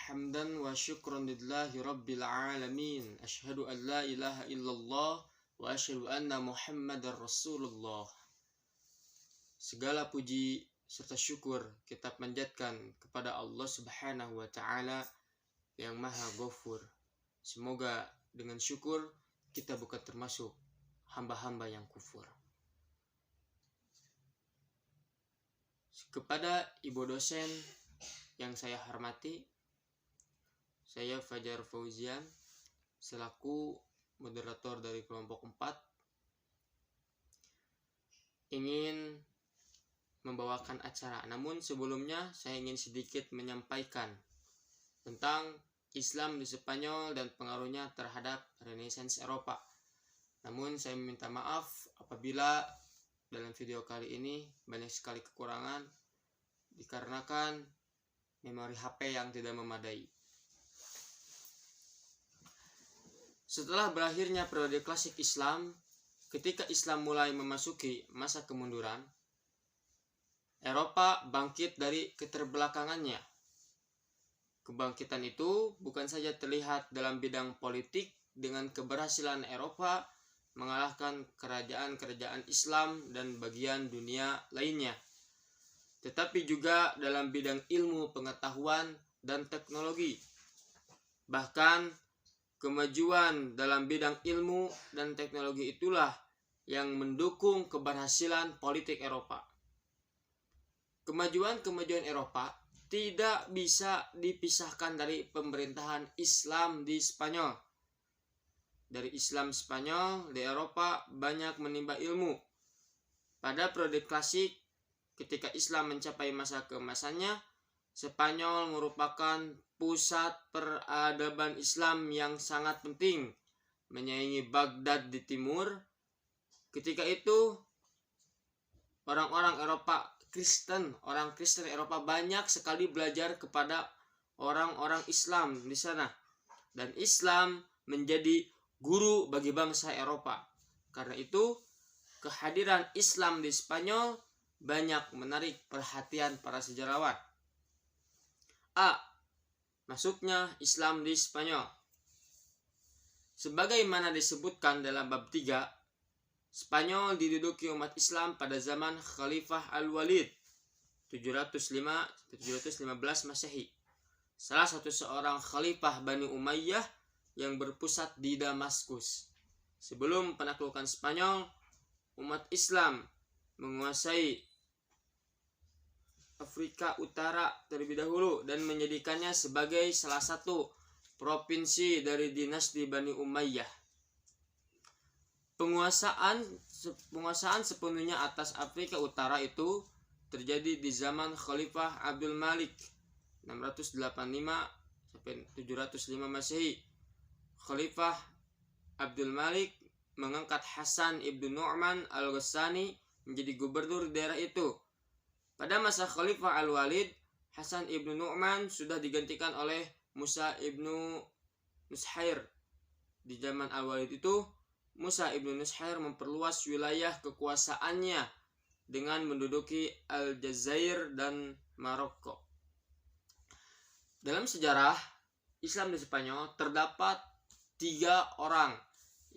hamdan wa syukran lillahi rabbil alamin. Asyhadu an la ilaha illallah wa asyhadu anna Muhammadar Rasulullah. Segala puji serta syukur kita panjatkan kepada Allah Subhanahu wa taala yang Maha Ghafur. Semoga dengan syukur kita bukan termasuk hamba-hamba yang kufur. Kepada ibu dosen yang saya hormati, saya Fajar Fauzian selaku moderator dari kelompok 4 ingin membawakan acara. Namun sebelumnya saya ingin sedikit menyampaikan tentang Islam di Spanyol dan pengaruhnya terhadap Renaissance Eropa. Namun saya meminta maaf apabila dalam video kali ini banyak sekali kekurangan dikarenakan memori HP yang tidak memadai. Setelah berakhirnya periode klasik Islam, ketika Islam mulai memasuki masa kemunduran, Eropa bangkit dari keterbelakangannya. Kebangkitan itu bukan saja terlihat dalam bidang politik dengan keberhasilan Eropa mengalahkan kerajaan-kerajaan Islam dan bagian dunia lainnya, tetapi juga dalam bidang ilmu pengetahuan dan teknologi. Bahkan kemajuan dalam bidang ilmu dan teknologi itulah yang mendukung keberhasilan politik Eropa. Kemajuan Eropa tidak bisa dipisahkan dari pemerintahan Islam di Spanyol. Dari Islam Spanyol di Eropa banyak menimba ilmu. Pada periode klasik, ketika Islam mencapai masa keemasannya, Spanyol merupakan pusat peradaban Islam yang sangat penting, menyaingi Baghdad di timur. Ketika itu, orang Kristen Eropa banyak sekali belajar kepada orang-orang Islam di sana, dan Islam menjadi guru bagi bangsa Eropa. Karena itu, kehadiran Islam di Spanyol banyak menarik perhatian para sejarawan. Masuknya Islam di Spanyol. Sebagaimana disebutkan dalam bab 3, Spanyol diduduki umat Islam pada zaman Khalifah Al-Walid 715 Masehi. Salah satu seorang khalifah Bani Umayyah yang berpusat di Damaskus. Sebelum penaklukan Spanyol, umat Islam menguasai Afrika Utara terlebih dahulu dan menjadikannya sebagai salah satu provinsi dari dinasti Bani Umayyah. Penguasaan sepenuhnya atas Afrika Utara itu terjadi di zaman Khalifah Abdul Malik 685 sampai 705 Masehi. Khalifah Abdul Malik mengangkat Hasan ibnu Nu'man al-Ghassani menjadi gubernur di daerah itu. Pada masa Khalifah Al-Walid, Hasan ibnu Nu'man sudah digantikan oleh Musa ibnu Nushair. Di zaman Al-Walid itu, Musa ibnu Nushair memperluas wilayah kekuasaannya dengan menduduki Aljazair dan Maroko. Dalam sejarah Islam di Spanyol terdapat 3 orang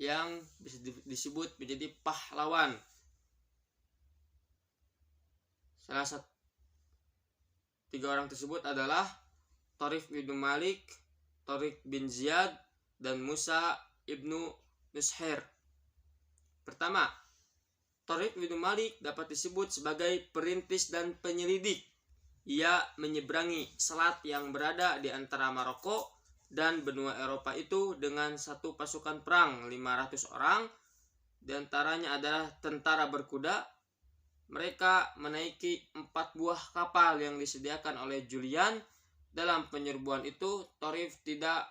yang disebut menjadi pahlawan. Salah satu 3 orang tersebut adalah Tarif bin Malik, Tariq bin Ziyad, dan Musa ibnu Nushair. Pertama, Tariq bin Malik dapat disebut sebagai perintis dan penyelidik. Ia menyeberangi selat yang berada di antara Maroko dan benua Eropa itu dengan satu pasukan perang 500 orang, di antaranya adalah tentara berkuda. Mereka menaiki 4 buah kapal yang disediakan oleh Julian. Dalam penyerbuan itu, Tarif tidak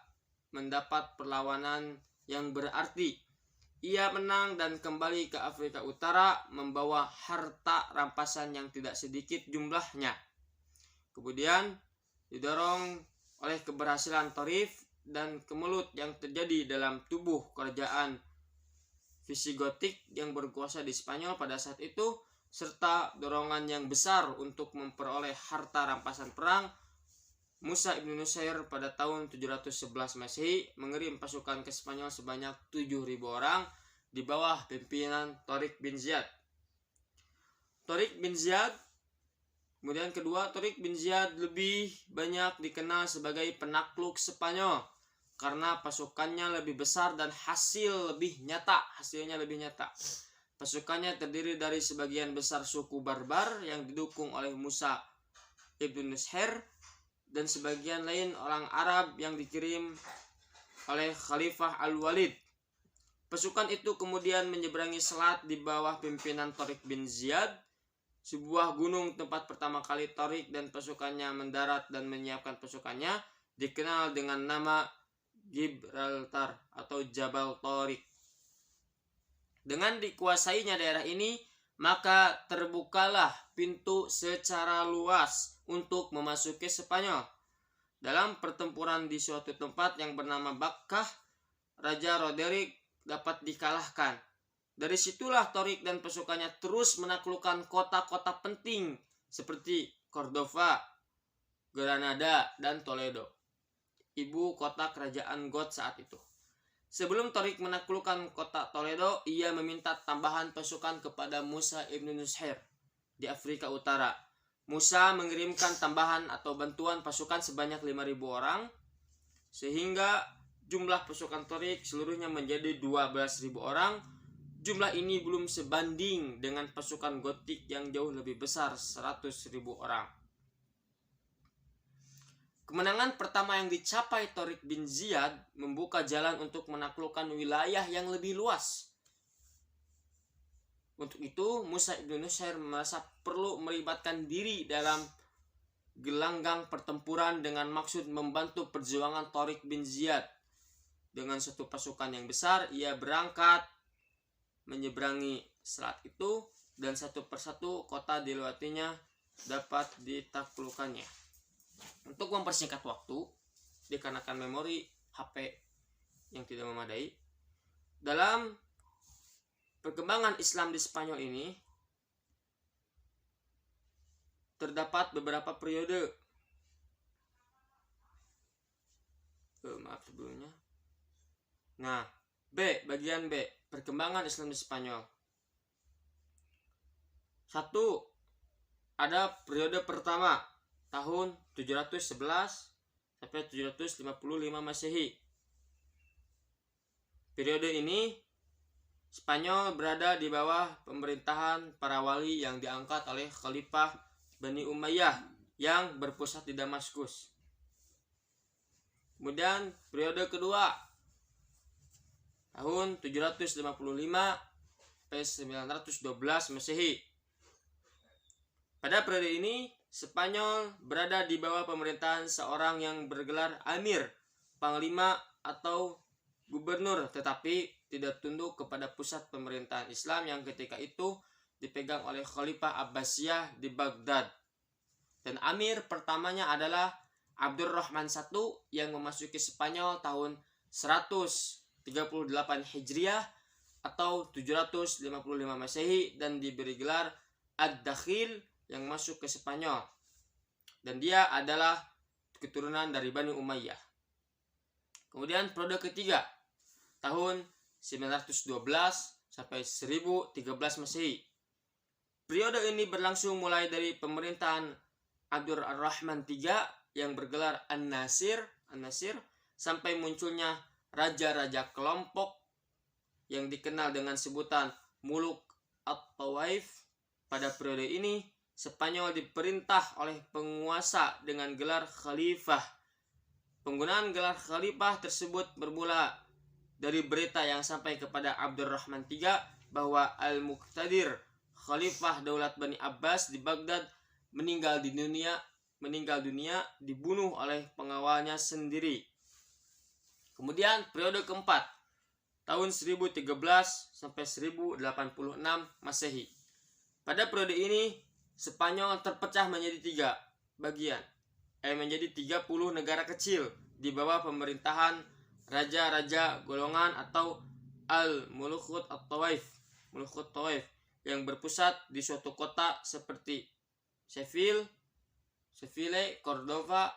mendapat perlawanan yang berarti. Ia menang dan kembali ke Afrika Utara membawa harta rampasan yang tidak sedikit jumlahnya. Kemudian didorong oleh keberhasilan Tarif dan kemelut yang terjadi dalam tubuh kerajaan Visigotik yang berkuasa di Spanyol pada saat itu, serta dorongan yang besar untuk memperoleh harta rampasan perang, Musa ibn Nusayr pada tahun 711 Masehi mengirim pasukan ke Spanyol sebanyak 7.000 orang di bawah pimpinan Tariq bin Ziyad. Tariq bin Ziyad, kemudian kedua, Tariq bin Ziyad lebih banyak dikenal sebagai penakluk Spanyol karena pasukannya lebih besar dan hasilnya lebih nyata. Pasukannya terdiri dari sebagian besar suku Barbar yang didukung oleh Musa ibn Nusayr dan sebagian lain orang Arab yang dikirim oleh Khalifah Al-Walid. Pasukan itu kemudian menyeberangi selat di bawah pimpinan Tariq bin Ziyad, sebuah gunung tempat pertama kali Tariq dan pasukannya mendarat dan menyiapkan pasukannya dikenal dengan nama Gibraltar atau Jabal Tariq. Dengan dikuasainya daerah ini, maka terbukalah pintu secara luas untuk memasuki Spanyol. Dalam pertempuran di suatu tempat yang bernama Bakkah, Raja Roderick dapat dikalahkan. Dari situlah Tariq dan pasukannya terus menaklukkan kota-kota penting seperti Cordova, Granada, dan Toledo, ibu kota kerajaan Goth saat itu. Sebelum Tariq menaklukkan kota Toledo, ia meminta tambahan pasukan kepada Musa ibn Nusayr di Afrika Utara. Musa mengirimkan tambahan atau bantuan pasukan sebanyak 5.000 orang, sehingga jumlah pasukan Tariq seluruhnya menjadi 12.000 orang. Jumlah ini belum sebanding dengan pasukan Gotik yang jauh lebih besar, 100.000 orang. Kemenangan pertama yang dicapai Tariq bin Ziyad membuka jalan untuk menaklukkan wilayah yang lebih luas. Untuk itu, Musa ibn Nusayr merasa perlu melibatkan diri dalam gelanggang pertempuran dengan maksud membantu perjuangan Tariq bin Ziyad. Dengan satu pasukan yang besar, ia berangkat menyeberangi selat itu dan satu persatu kota dilewatinya dapat ditaklukkannya. Untuk mempersingkat waktu, dikarenakan memori HP yang tidak memadai, dalam perkembangan Islam di Spanyol ini terdapat beberapa periode. Sebelumnya. Nah, bagian B, perkembangan Islam di Spanyol. 1. Ada periode pertama tahun 711 sampai 755 Masehi. Periode ini Spanyol berada di bawah pemerintahan para wali yang diangkat oleh Khalifah Bani Umayyah yang berpusat di Damaskus. Kemudian periode kedua tahun 755 sampai 912 Masehi. Pada periode ini Spanyol berada di bawah pemerintahan seorang yang bergelar Amir, Panglima atau Gubernur, tetapi tidak tunduk kepada pusat pemerintahan Islam yang ketika itu dipegang oleh Khalifah Abbasiyah di Baghdad. Dan Amir pertamanya adalah Abdurrahman I yang memasuki Spanyol tahun 138 Hijriah atau 755 Masehi dan diberi gelar Ad-Dakhil yang masuk ke Spanyol, dan dia adalah keturunan dari Bani Umayyah. Kemudian periode ketiga tahun 912 sampai 1013 Masehi. Periode ini berlangsung mulai dari pemerintahan Abdur Ar-Rahman III yang bergelar An-Nasir sampai munculnya raja-raja kelompok yang dikenal dengan sebutan Muluk At-Tawaif. Pada periode ini Spanyol diperintah oleh penguasa dengan gelar khalifah. Penggunaan gelar khalifah tersebut bermula dari berita yang sampai kepada Abdurrahman III bahwa Al-Muqtadir, khalifah daulat Bani Abbas di Baghdad, meninggal dunia dibunuh oleh pengawalnya sendiri. Kemudian periode keempat tahun 1013 sampai 1086 Masehi. Pada periode ini Spanyol terpecah menjadi 3 bagian, menjadi 30 negara kecil di bawah pemerintahan raja-raja golongan atau Al-Mulukhut At-Tawaif yang berpusat di suatu kota seperti Seville, Cordova,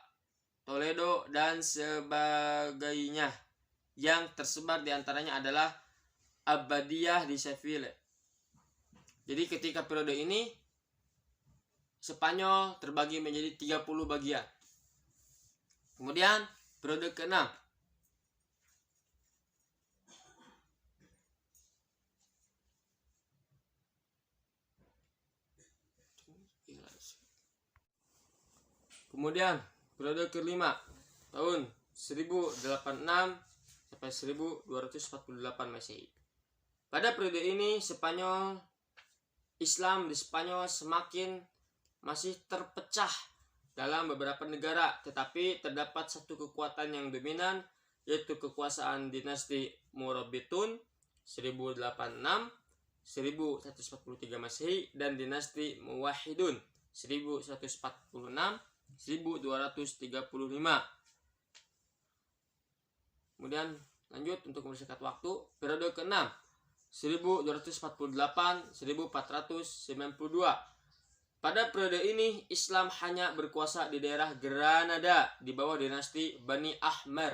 Toledo, dan sebagainya. Yang tersebar diantaranya adalah Abbadiyah di Seville. Jadi ketika periode ini Spanyol terbagi menjadi 30 bagian. Kemudian periode ke-6, kemudian periode ke-5 tahun 1086 sampai 1248 Masehi. Pada periode ini Islam di Spanyol semakin masih terpecah dalam beberapa negara, tetapi terdapat satu kekuatan yang dominan, yaitu kekuasaan dinasti Murabitun 1086-1143 Masehi dan dinasti Muwahhidun 1146-1235. Kemudian lanjut untuk mempersingkat waktu, periode ke-6 1248-1492. Pada periode ini Islam hanya berkuasa di daerah Granada di bawah dinasti Bani Ahmar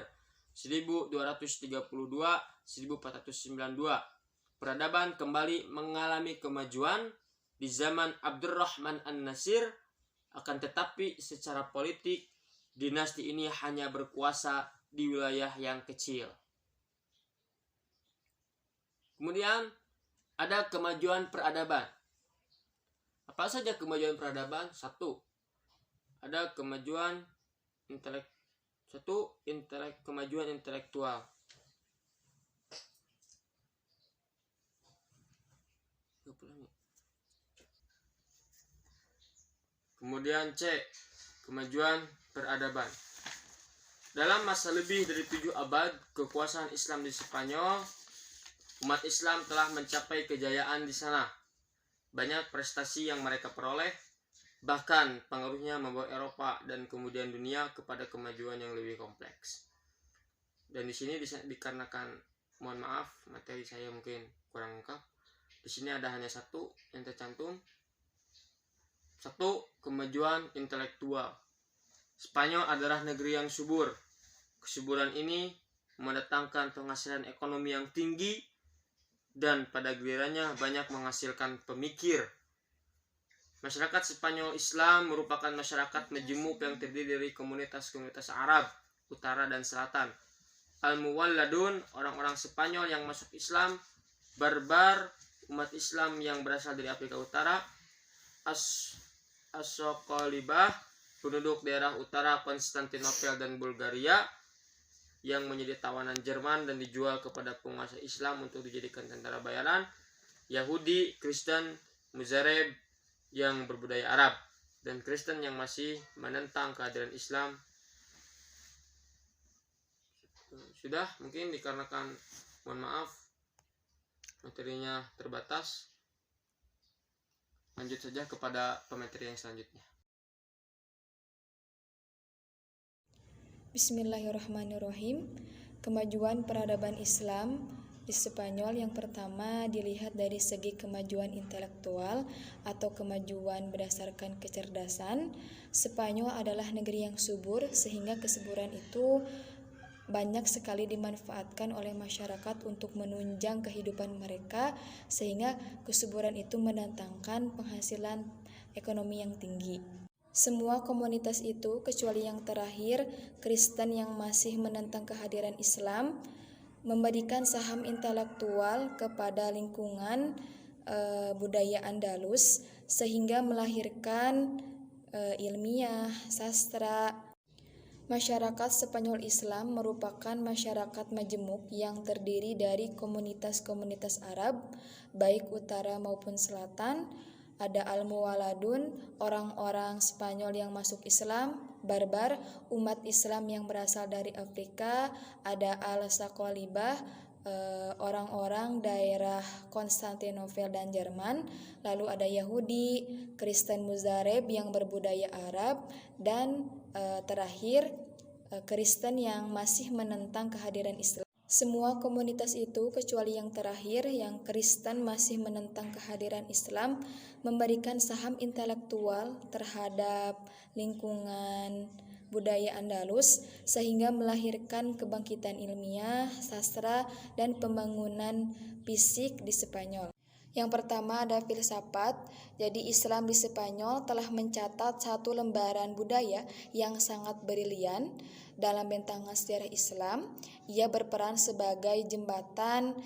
1232-1492. Peradaban kembali mengalami kemajuan di zaman Abdurrahman An-Nasir, akan tetapi secara politik dinasti ini hanya berkuasa di wilayah yang kecil. Kemudian ada kemajuan peradaban. Apa saja kemajuan peradaban? Satu, ada kemajuan kemajuan intelektual. Kemudian C, kemajuan peradaban. Dalam masa lebih dari 7 abad kekuasaan Islam di Spanyol, umat Islam telah mencapai kejayaan di sana. Banyak prestasi yang mereka peroleh, bahkan pengaruhnya membawa Eropa dan kemudian dunia kepada kemajuan yang lebih kompleks. Dan di sini dikarenakan, mohon maaf, materi saya mungkin kurang lengkap. Di sini ada hanya satu yang tercantum. Satu, kemajuan intelektual. Spanyol adalah negeri yang subur. Kesuburan ini mendatangkan penghasilan ekonomi yang tinggi dan pada gilirannya banyak menghasilkan pemikir. Masyarakat Spanyol Islam merupakan masyarakat majemuk yang terdiri dari komunitas-komunitas Arab, Utara dan Selatan. Al-Muwalladun, orang-orang Spanyol yang masuk Islam. Barbar, umat Islam yang berasal dari Afrika Utara. As-Soqolibah, penduduk daerah utara Konstantinopel dan Bulgaria, yang menjadi tawanan Jerman dan dijual kepada penguasa Islam untuk dijadikan tentara bayaran. Yahudi, Kristen, Muzareb yang berbudaya Arab, dan Kristen yang masih menentang kehadiran Islam. Sudah, mungkin dikarenakan, mohon maaf, materinya terbatas. Lanjut saja kepada pemateri yang selanjutnya. Bismillahirrahmanirrahim. Kemajuan peradaban Islam di Spanyol yang pertama dilihat dari segi kemajuan intelektual atau kemajuan berdasarkan kecerdasan. Spanyol adalah negeri yang subur sehingga kesuburan itu banyak sekali dimanfaatkan oleh masyarakat untuk menunjang kehidupan mereka, sehingga kesuburan itu mendatangkan penghasilan ekonomi yang tinggi. Semua komunitas itu, kecuali yang terakhir, Kristen yang masih menentang kehadiran Islam, memberikan saham intelektual kepada lingkungan budaya Andalus, sehingga melahirkan ilmiah, sastra. Masyarakat Spanyol Islam merupakan masyarakat majemuk yang terdiri dari komunitas-komunitas Arab, baik utara maupun selatan. Ada Al-Muwaladun, orang-orang Spanyol yang masuk Islam. Barbar, umat Islam yang berasal dari Afrika. Ada Al-Soqolibah, orang-orang daerah Konstantinopel dan Jerman. Lalu ada Yahudi, Kristen Muzareb yang berbudaya Arab, dan terakhir Kristen yang masih menentang kehadiran Islam. Semua komunitas itu, kecuali yang terakhir, yang Kristen masih menentang kehadiran Islam, memberikan saham intelektual terhadap lingkungan budaya Andalus sehingga melahirkan kebangkitan ilmiah, sastra, dan pembangunan fisik di Spanyol. Yang pertama ada filsafat. Jadi Islam di Spanyol telah mencatat satu lembaran budaya yang sangat brilian dalam bentangan sejarah Islam. Ia berperan sebagai jembatan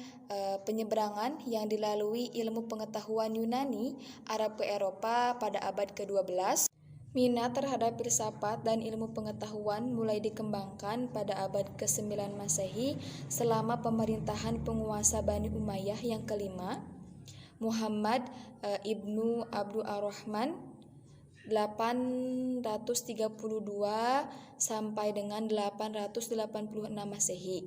penyeberangan yang dilalui ilmu pengetahuan Yunani Arab ke Eropa pada abad ke-12. Minat terhadap filsafat dan ilmu pengetahuan mulai dikembangkan pada abad ke-9 Masehi selama pemerintahan penguasa Bani Umayyah yang kelima, Muhammad ibnu Abdul Ar-Rahman 832 sampai dengan 886 Masehi.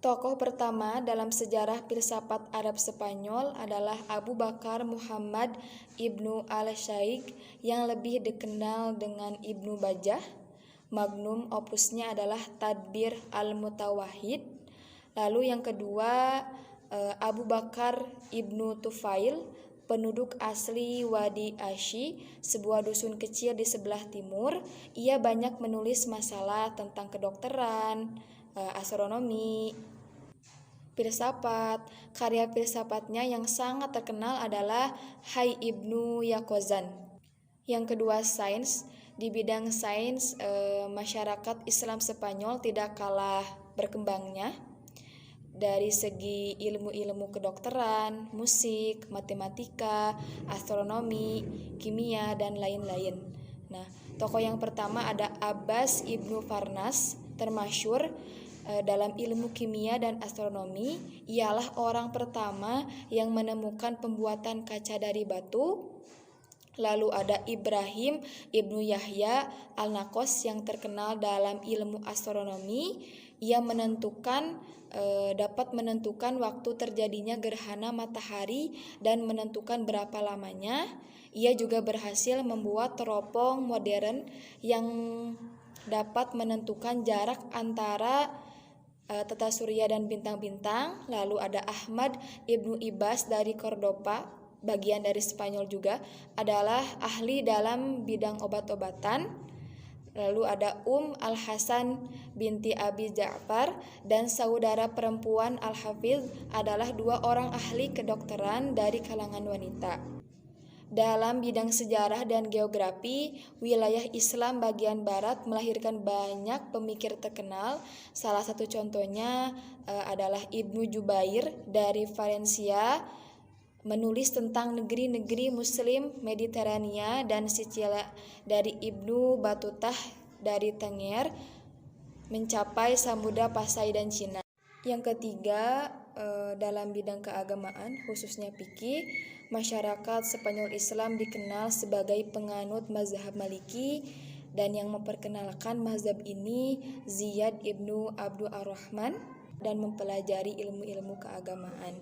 Tokoh pertama dalam sejarah filsafat Arab Spanyol adalah Abu Bakar Muhammad ibnu al-Shaikh yang lebih dikenal dengan Ibnu Bajjah. Magnum opusnya adalah Tadbir al-Mutawahhid. Lalu yang kedua Abu Bakar ibnu Tufail, penduduk asli Wadi Asy, sebuah dusun kecil di sebelah timur. Ia banyak menulis masalah tentang kedokteran, astronomi, filsafat. Karya filsafatnya yang sangat terkenal adalah Hayy Ibnu Yaqzan. Yang kedua sains. Di bidang sains, masyarakat Islam Spanyol tidak kalah berkembangnya dari segi ilmu-ilmu kedokteran, musik, matematika, astronomi, kimia, dan lain-lain. Nah, tokoh yang pertama ada Abbas ibnu Farnas, termasyhur dalam ilmu kimia dan astronomi. Ialah orang pertama yang menemukan pembuatan kaca dari batu. Lalu ada Ibrahim ibnu Yahya al-Nakos yang terkenal dalam ilmu astronomi. Ia dapat menentukan waktu terjadinya gerhana matahari dan menentukan berapa lamanya. Ia juga berhasil membuat teropong modern yang dapat menentukan jarak antara tata surya dan bintang-bintang. Lalu ada Ahmad ibnu Ibas dari Cordoba, bagian dari Spanyol juga, adalah ahli dalam bidang obat-obatan. Lalu ada Al-Hasan binti Abi Ja'far dan saudara perempuan Al-Hafidh adalah dua orang ahli kedokteran dari kalangan wanita. Dalam bidang sejarah dan geografi, wilayah Islam bagian barat melahirkan banyak pemikir terkenal. Salah satu contohnya adalah Ibnu Jubair dari Valencia, menulis tentang negeri-negeri Muslim Mediterania, dan Sicilia dari Ibnu Batutah dari Tengger mencapai Samudra Pasai dan Cina. Yang ketiga, dalam bidang keagamaan khususnya fikih, masyarakat Spanyol Islam dikenal sebagai penganut mazhab Maliki, dan yang memperkenalkan mazhab ini Ziyad ibnu Abdul Ar-Rahman dan mempelajari ilmu-ilmu keagamaan.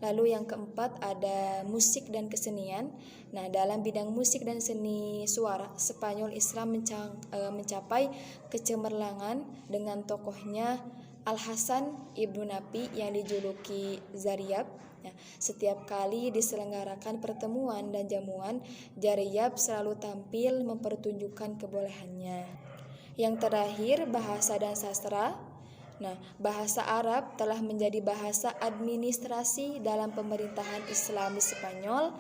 Lalu yang keempat ada musik dan kesenian. Nah, dalam bidang musik dan seni suara, Spanyol Islam mencapai kecemerlangan dengan tokohnya Al-Hasan ibnu Nafi yang dijuluki Zariyab. Nah, setiap kali diselenggarakan pertemuan dan jamuan, Zariyab selalu tampil mempertunjukkan kebolehannya. Yang terakhir, bahasa dan sastra. Nah, bahasa Arab telah menjadi bahasa administrasi dalam pemerintahan Islam di Spanyol.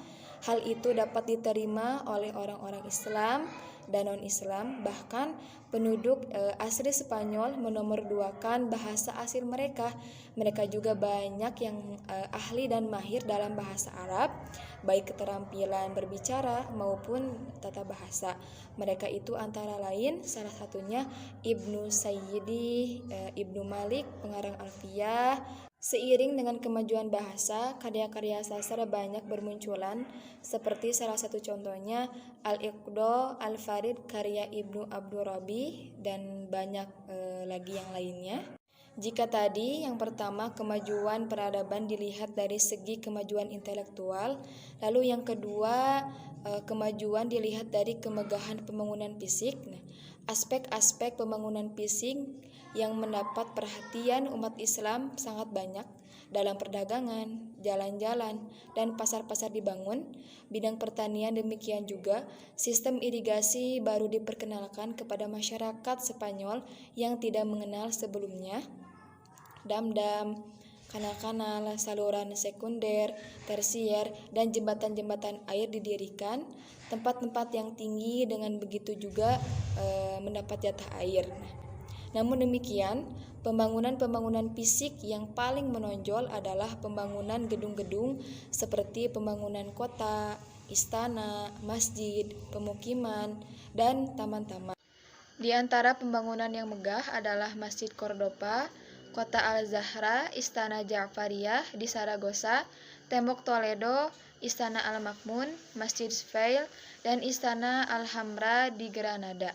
Hal itu dapat diterima oleh orang-orang Islam dan non-Islam. Bahkan penduduk asli Spanyol menomorduakan bahasa asli mereka. Mereka juga banyak yang ahli dan mahir dalam bahasa Arab, baik keterampilan berbicara maupun tata bahasa. Mereka itu antara lain salah satunya Ibnu Sayyidi, Ibnu Malik, pengarang Alfiyah. Seiring dengan kemajuan bahasa, karya-karya sastra banyak bermunculan, seperti salah satu contohnya Al-Iqdo, Al-Farid karya Ibnu Abdul Rabi, dan banyak lagi yang lainnya. Jika tadi yang pertama kemajuan peradaban dilihat dari segi kemajuan intelektual, lalu yang kedua kemajuan dilihat dari kemegahan pembangunan fisik. Nah, aspek-aspek pembangunan fisik yang mendapat perhatian umat Islam sangat banyak. dalam perdagangan, jalan-jalan, dan pasar-pasar dibangun. Bidang pertanian demikian juga, sistem irigasi baru diperkenalkan kepada masyarakat Spanyol yang tidak mengenal sebelumnya. Dam-dam, kanal-kanal, saluran sekunder, tersier, dan jembatan-jembatan air didirikan. Tempat-tempat yang tinggi dengan begitu juga mendapat jatah air. Namun demikian, pembangunan-pembangunan fisik yang paling menonjol adalah pembangunan gedung-gedung seperti pembangunan kota, istana, masjid, pemukiman, dan taman-taman. Di antara pembangunan yang megah adalah Masjid Cordoba, Kota Al-Zahra, Istana Ja'fariyah di Saragossa, Tembok Toledo, Istana Al-Makmun, Masjid Sfail, dan Istana Alhambra di Granada.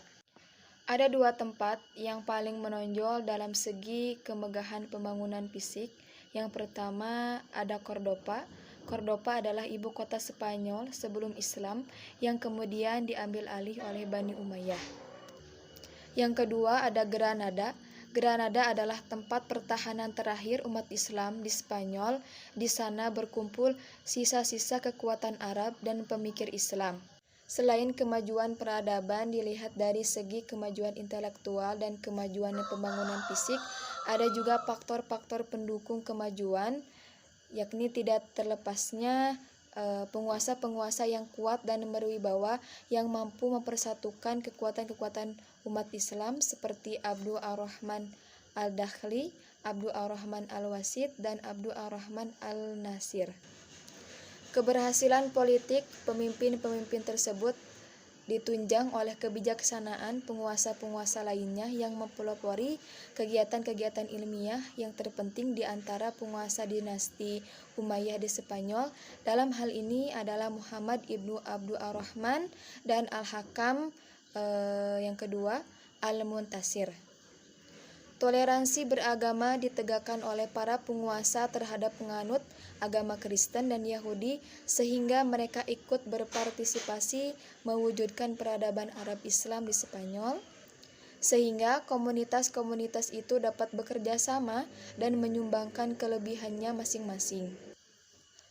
Ada dua tempat yang paling menonjol dalam segi kemegahan pembangunan fisik. Yang pertama ada Cordoba. Cordoba adalah ibu kota Spanyol sebelum Islam yang kemudian diambil alih oleh Bani Umayyah. Yang kedua ada Granada. Granada adalah tempat pertahanan terakhir umat Islam di Spanyol. Di sana berkumpul sisa-sisa kekuatan Arab dan pemikir Islam. Selain kemajuan peradaban dilihat dari segi kemajuan intelektual dan kemajuan pembangunan fisik, ada juga faktor-faktor pendukung kemajuan, yakni tidak terlepasnya penguasa-penguasa yang kuat dan berwibawa yang mampu mempersatukan kekuatan-kekuatan umat Islam seperti Abdul Ar-Rahman Al-Dakhli, Abdul Ar-Rahman Al-Wasid, dan Abdul Ar-Rahman Al-Nasir. Keberhasilan politik pemimpin-pemimpin tersebut ditunjang oleh kebijaksanaan penguasa-penguasa lainnya yang mempelopori kegiatan-kegiatan ilmiah yang terpenting di antara penguasa dinasti Umayyah di Spanyol. Dalam hal ini adalah Muhammad ibnu Abdul Ar-Rahman dan Al-Hakam yang kedua Al-Muntasir. Toleransi beragama ditegakkan oleh para penguasa terhadap penganut agama Kristen dan Yahudi sehingga mereka ikut berpartisipasi mewujudkan peradaban Arab Islam di Spanyol, sehingga komunitas-komunitas itu dapat bekerja sama dan menyumbangkan kelebihannya masing-masing.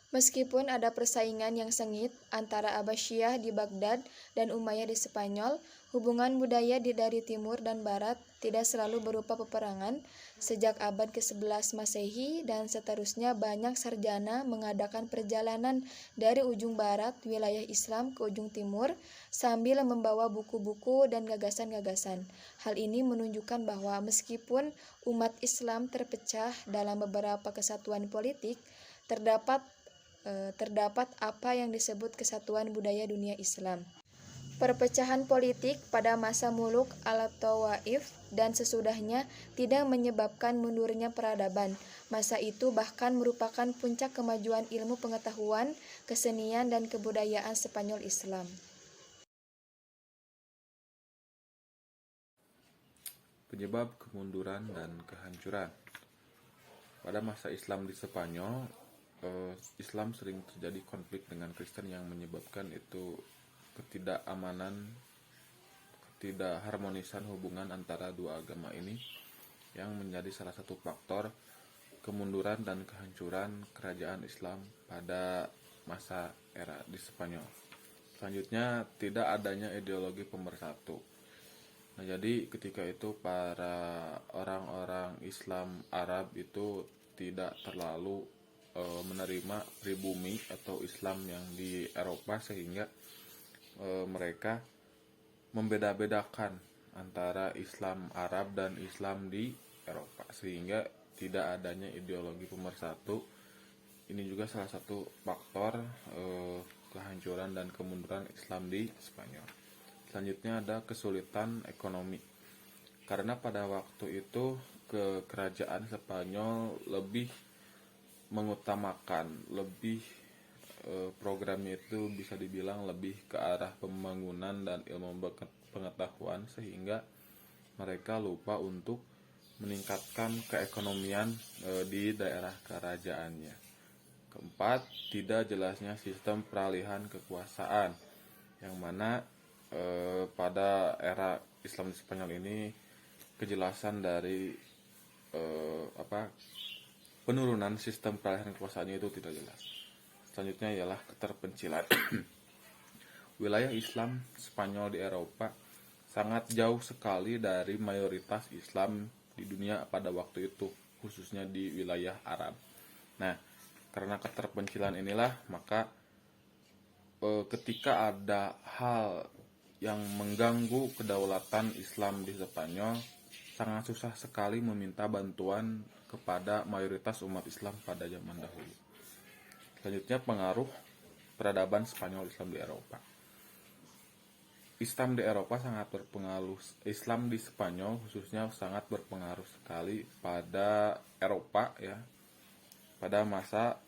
Meskipun ada persaingan yang sengit antara Abbasiyah di Baghdad dan Umayyah di Spanyol, hubungan budaya dari timur dan barat tidak selalu berupa peperangan. Sejak abad ke-11 Masehi dan seterusnya banyak sarjana mengadakan perjalanan dari ujung barat wilayah Islam ke ujung timur sambil membawa buku-buku dan gagasan-gagasan. Hal ini menunjukkan bahwa meskipun umat Islam terpecah dalam beberapa kesatuan politik, terdapat apa yang disebut kesatuan budaya dunia Islam. Perpecahan politik pada masa Muluk al-Tawaif dan sesudahnya tidak menyebabkan mundurnya peradaban. Masa itu bahkan merupakan puncak kemajuan ilmu pengetahuan, kesenian, dan kebudayaan Spanyol Islam. Penyebab kemunduran dan kehancuran. Pada masa Islam di Spanyol, Islam sering terjadi konflik dengan Kristen yang menyebabkan itu ketidakamanan, ketidakharmonisan hubungan antara dua agama ini yang menjadi salah satu faktor kemunduran dan kehancuran kerajaan Islam pada masa era di Spanyol. Selanjutnya, tidak adanya ideologi pemersatu. Nah, jadi ketika itu para orang-orang Islam Arab itu tidak terlalu menerima pribumi atau Islam yang di Eropa, sehingga mereka membeda-bedakan antara Islam Arab dan Islam di Eropa, sehingga tidak adanya ideologi pemersatu. Ini juga salah satu faktor kehancuran dan kemunduran Islam di Spanyol. Selanjutnya ada kesulitan ekonomi, karena pada waktu itu kerajaan Spanyol lebih mengutamakan, programnya itu bisa dibilang lebih ke arah pembangunan dan ilmu pengetahuan, sehingga mereka lupa untuk meningkatkan keekonomian di daerah kerajaannya. Keempat, tidak jelasnya sistem peralihan kekuasaan, yang mana pada era Islam di Spanyol ini kejelasan dari penurunan sistem peralihan kekuasaannya itu tidak jelas. Selanjutnya ialah keterpencilan. Wilayah Islam Spanyol di Eropa sangat jauh sekali dari mayoritas Islam di dunia pada waktu itu, khususnya di wilayah Arab. Nah, karena keterpencilan inilah maka ketika ada hal yang mengganggu kedaulatan Islam di Spanyol, sangat susah sekali meminta bantuan kepada mayoritas umat Islam pada zaman dahulu. Selanjutnya, pengaruh peradaban Spanyol Islam di Eropa. Islam di Eropa sangat berpengaruh. Islam di Spanyol khususnya sangat berpengaruh sekali pada Eropa ya. Pada masa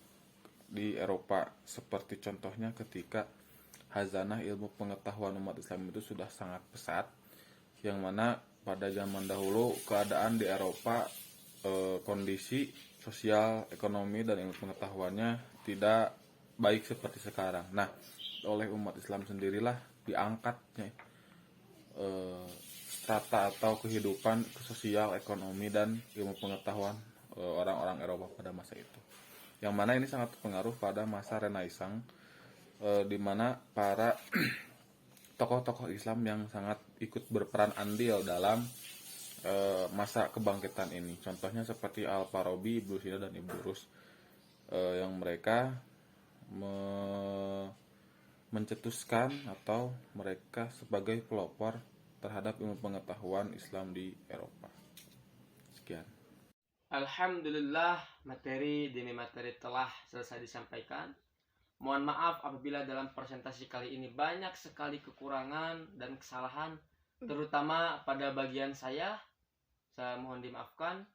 di Eropa, seperti contohnya ketika hazanah ilmu pengetahuan umat Islam itu sudah sangat pesat, yang mana pada zaman dahulu keadaan di Eropa kondisi sosial, ekonomi dan ilmu pengetahuannya tidak baik seperti sekarang. Nah, oleh umat Islam sendirilah diangkatnya strata atau kehidupan sosial, ekonomi dan ilmu pengetahuan orang-orang Eropa pada masa itu. Yang mana ini sangat berpengaruh pada masa Renaissance, di mana para tokoh-tokoh Islam yang sangat ikut berperan andil dalam masa kebangkitan ini. Contohnya seperti Al-Farabi, Ibnu Sina dan Ibnu Rus, yang mereka mencetuskan atau mereka sebagai pelopor terhadap ilmu pengetahuan Islam di Eropa. Sekian. Alhamdulillah, materi demi materi telah selesai disampaikan. Mohon maaf apabila dalam presentasi kali ini banyak sekali kekurangan dan kesalahan, terutama pada bagian saya mohon dimaafkan.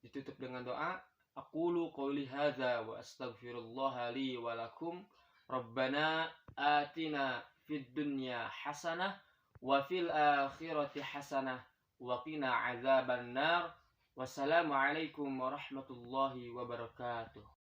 Ditutup dengan doa. Aqulu qouli hadza wa astaghfirullah li wa lakum. Rabbana atina fid dunya hasanah wa fil akhirati hasanah wa qina azaban nar. Wassalamualaikum warahmatullahi wabarakatuh.